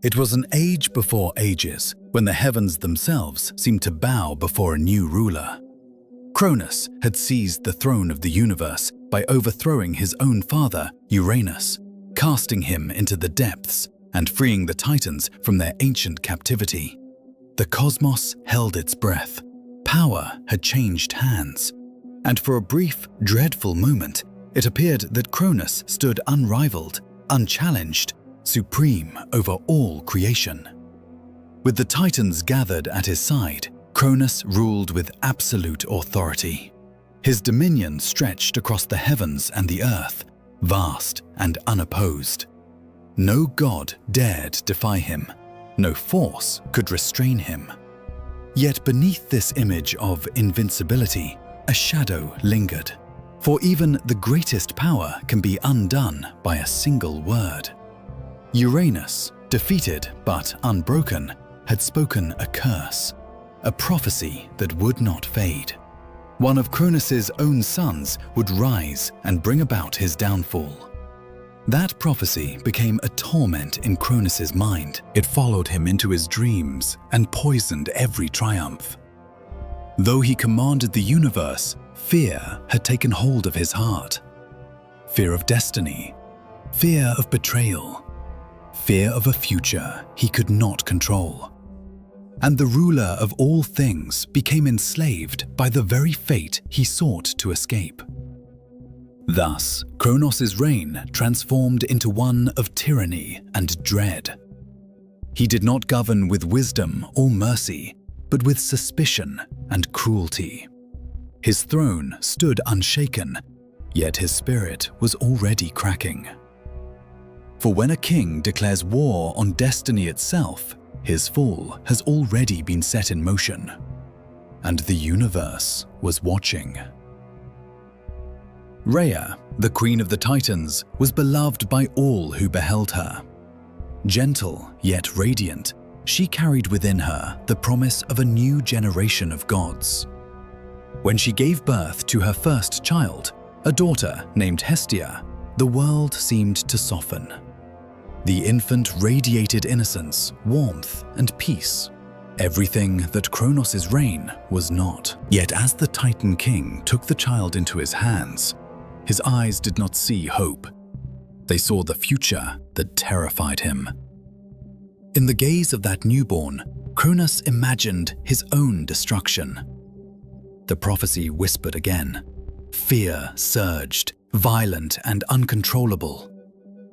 It was an age before ages, when the heavens themselves seemed to bow before a new ruler. Cronus had seized the throne of the universe by overthrowing his own father, Uranus, casting him into the depths and freeing the Titans from their ancient captivity. The cosmos held its breath. Power had changed hands. And for a brief, dreadful moment, it appeared that Cronus stood unrivaled, unchallenged, supreme over all creation. With the Titans gathered at his side, Cronus ruled with absolute authority. His dominion stretched across the heavens and the earth, vast and unopposed. No god dared defy him. No force could restrain him. Yet beneath this image of invincibility, a shadow lingered. For even the greatest power can be undone by a single word. Uranus, defeated but unbroken, had spoken a curse, a prophecy that would not fade. One of Cronus's own sons would rise and bring about his downfall. That prophecy became a torment in Cronus's mind. It followed him into his dreams and poisoned every triumph. Though he commanded the universe, fear had taken hold of his heart. Fear of destiny, fear of betrayal, fear of a future he could not control. And the ruler of all things became enslaved by the very fate he sought to escape. Thus, Cronos' reign transformed into one of tyranny and dread. He did not govern with wisdom or mercy, but with suspicion and cruelty. His throne stood unshaken, yet his spirit was already cracking. For when a king declares war on destiny itself, his fall has already been set in motion, and the universe was watching. Rhea, the queen of the Titans, was beloved by all who beheld her. Gentle yet radiant, she carried within her the promise of a new generation of gods. When she gave birth to her first child, a daughter named Hestia, the world seemed to soften. The infant radiated innocence, warmth, and peace. Everything that Cronos' reign was not. Yet as the Titan king took the child into his hands, his eyes did not see hope. They saw the future that terrified him. In the gaze of that newborn, Cronus imagined his own destruction. The prophecy whispered again. Fear surged, violent and uncontrollable.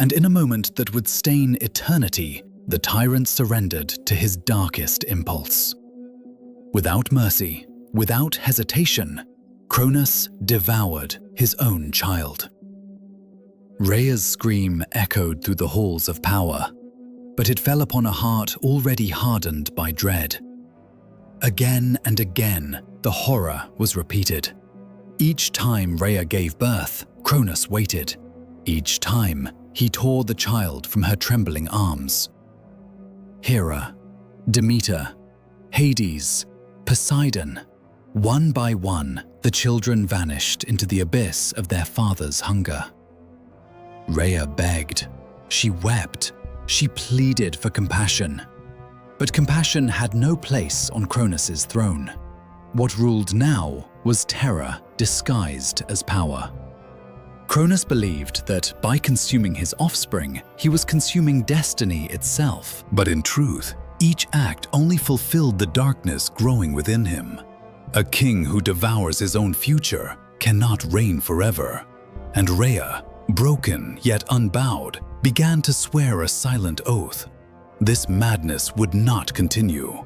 And in a moment that would stain eternity, the tyrant surrendered to his darkest impulse. Without mercy, without hesitation, Cronus devoured his own child. Rhea's scream echoed through the halls of power, but it fell upon a heart already hardened by dread. Again and again, the horror was repeated. Each time Rhea gave birth, Cronus waited. Each time, he tore the child from her trembling arms. Hera, Demeter, Hades, Poseidon. One by one, the children vanished into the abyss of their father's hunger. Rhea begged. She wept. She pleaded for compassion. But compassion had no place on Cronus' throne. What ruled now was terror disguised as power. Cronus believed that by consuming his offspring, he was consuming destiny itself. But in truth, each act only fulfilled the darkness growing within him. A king who devours his own future cannot reign forever. And Rhea, broken yet unbowed, began to swear a silent oath. This madness would not continue.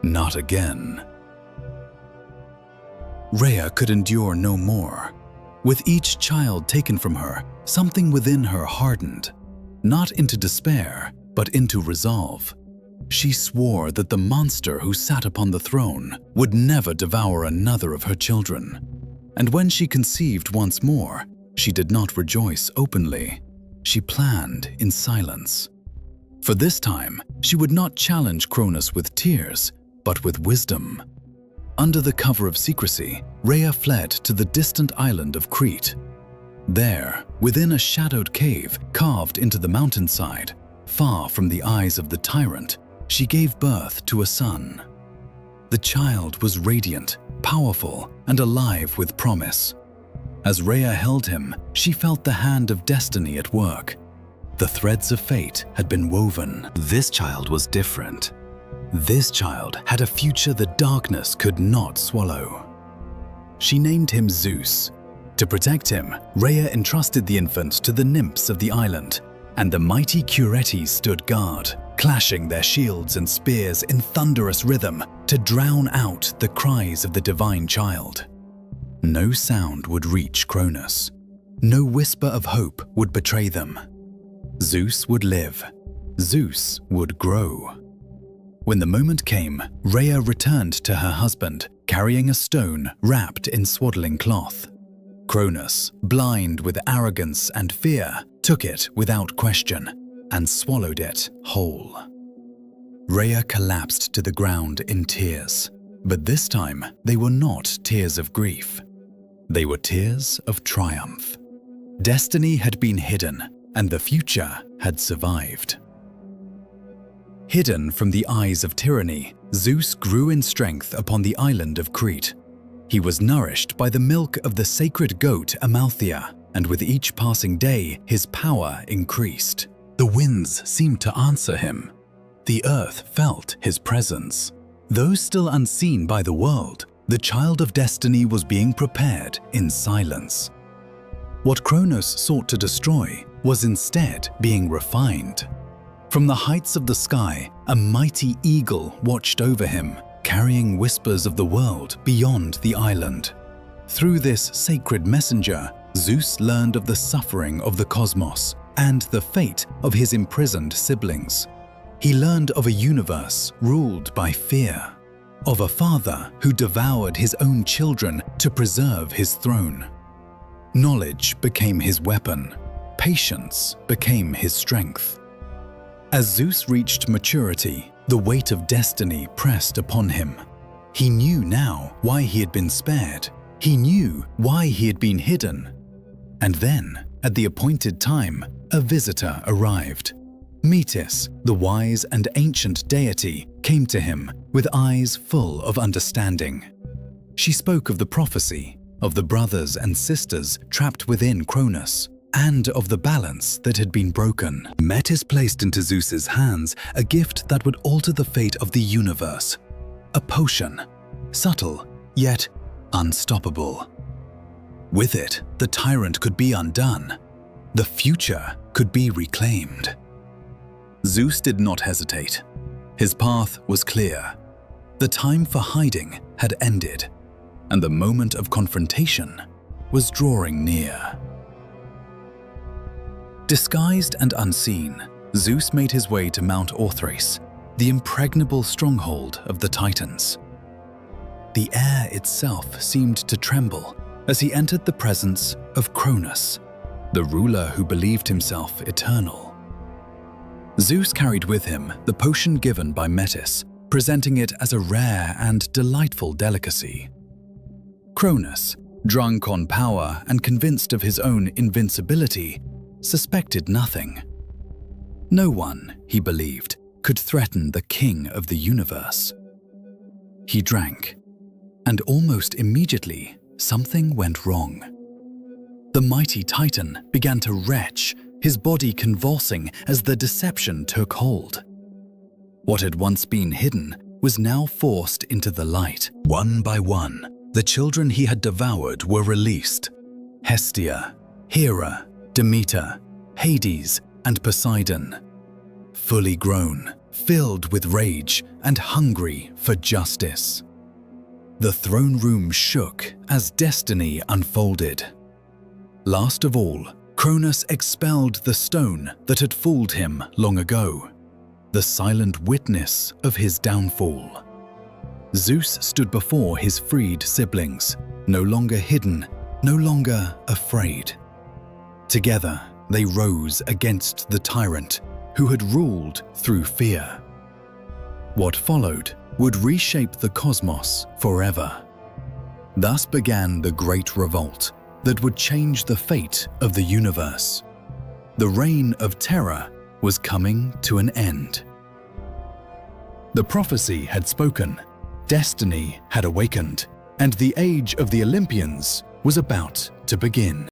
Not again. Rhea could endure no more. With each child taken from her, something within her hardened, not into despair, but into resolve. She swore that the monster who sat upon the throne would never devour another of her children. And when she conceived once more, she did not rejoice openly. She planned in silence. For this time, she would not challenge Cronus with tears, but with wisdom. Under the cover of secrecy, Rhea fled to the distant island of Crete. There, within a shadowed cave carved into the mountainside, far from the eyes of the tyrant, she gave birth to a son. The child was radiant, powerful, and alive with promise. As Rhea held him, she felt the hand of destiny at work. The threads of fate had been woven. This child was different. This child had a future the darkness could not swallow. She named him Zeus. To protect him, Rhea entrusted the infant to the nymphs of the island, and the mighty Crete stood guard, clashing their shields and spears in thunderous rhythm to drown out the cries of the divine child. No sound would reach Cronus. No whisper of hope would betray them. Zeus would live. Zeus would grow. When the moment came, Rhea returned to her husband, carrying a stone wrapped in swaddling cloth. Cronus, blind with arrogance and fear, took it without question and swallowed it whole. Rhea collapsed to the ground in tears, but this time they were not tears of grief. They were tears of triumph. Destiny had been hidden, and the future had survived. Hidden from the eyes of tyranny, Zeus grew in strength upon the island of Crete. He was nourished by the milk of the sacred goat Amalthea, and with each passing day, his power increased. The winds seemed to answer him. The earth felt his presence. Though still unseen by the world, the child of destiny was being prepared in silence. What Cronus sought to destroy was instead being refined. From the heights of the sky, a mighty eagle watched over him, carrying whispers of the world beyond the island. Through this sacred messenger, Zeus learned of the suffering of the cosmos and the fate of his imprisoned siblings. He learned of a universe ruled by fear, of a father who devoured his own children to preserve his throne. Knowledge became his weapon. Patience became his strength. As Zeus reached maturity, the weight of destiny pressed upon him. He knew now why he had been spared. He knew why he had been hidden. And then, at the appointed time, a visitor arrived. Metis, the wise and ancient deity, came to him with eyes full of understanding. She spoke of the prophecy, of the brothers and sisters trapped within Cronus, and of the balance that had been broken. Metis placed into Zeus's hands a gift that would alter the fate of the universe. A potion, subtle, yet unstoppable. With it, the tyrant could be undone. The future could be reclaimed. Zeus did not hesitate. His path was clear. The time for hiding had ended, and the moment of confrontation was drawing near. Disguised and unseen, Zeus made his way to Mount Orthrace, the impregnable stronghold of the Titans. The air itself seemed to tremble as he entered the presence of Cronus, the ruler who believed himself eternal. Zeus carried with him the potion given by Metis, presenting it as a rare and delightful delicacy. Cronus, drunk on power and convinced of his own invincibility, suspected nothing. No one, he believed, could threaten the king of the universe. He drank, and almost immediately something went wrong. The mighty Titan began to retch, his body convulsing as the deception took hold. What had once been hidden was now forced into the light. One by one, the children he had devoured were released. Hestia, Hera, Demeter, Hades, and Poseidon. Fully grown, filled with rage, and hungry for justice. The throne room shook as destiny unfolded. Last of all, Cronus expelled the stone that had fooled him long ago, the silent witness of his downfall. Zeus stood before his freed siblings, no longer hidden, no longer afraid. Together, they rose against the tyrant who had ruled through fear. What followed would reshape the cosmos forever. Thus began the Great Revolt that would change the fate of the universe. The reign of terror was coming to an end. The prophecy had spoken, destiny had awakened, and the age of the Olympians was about to begin.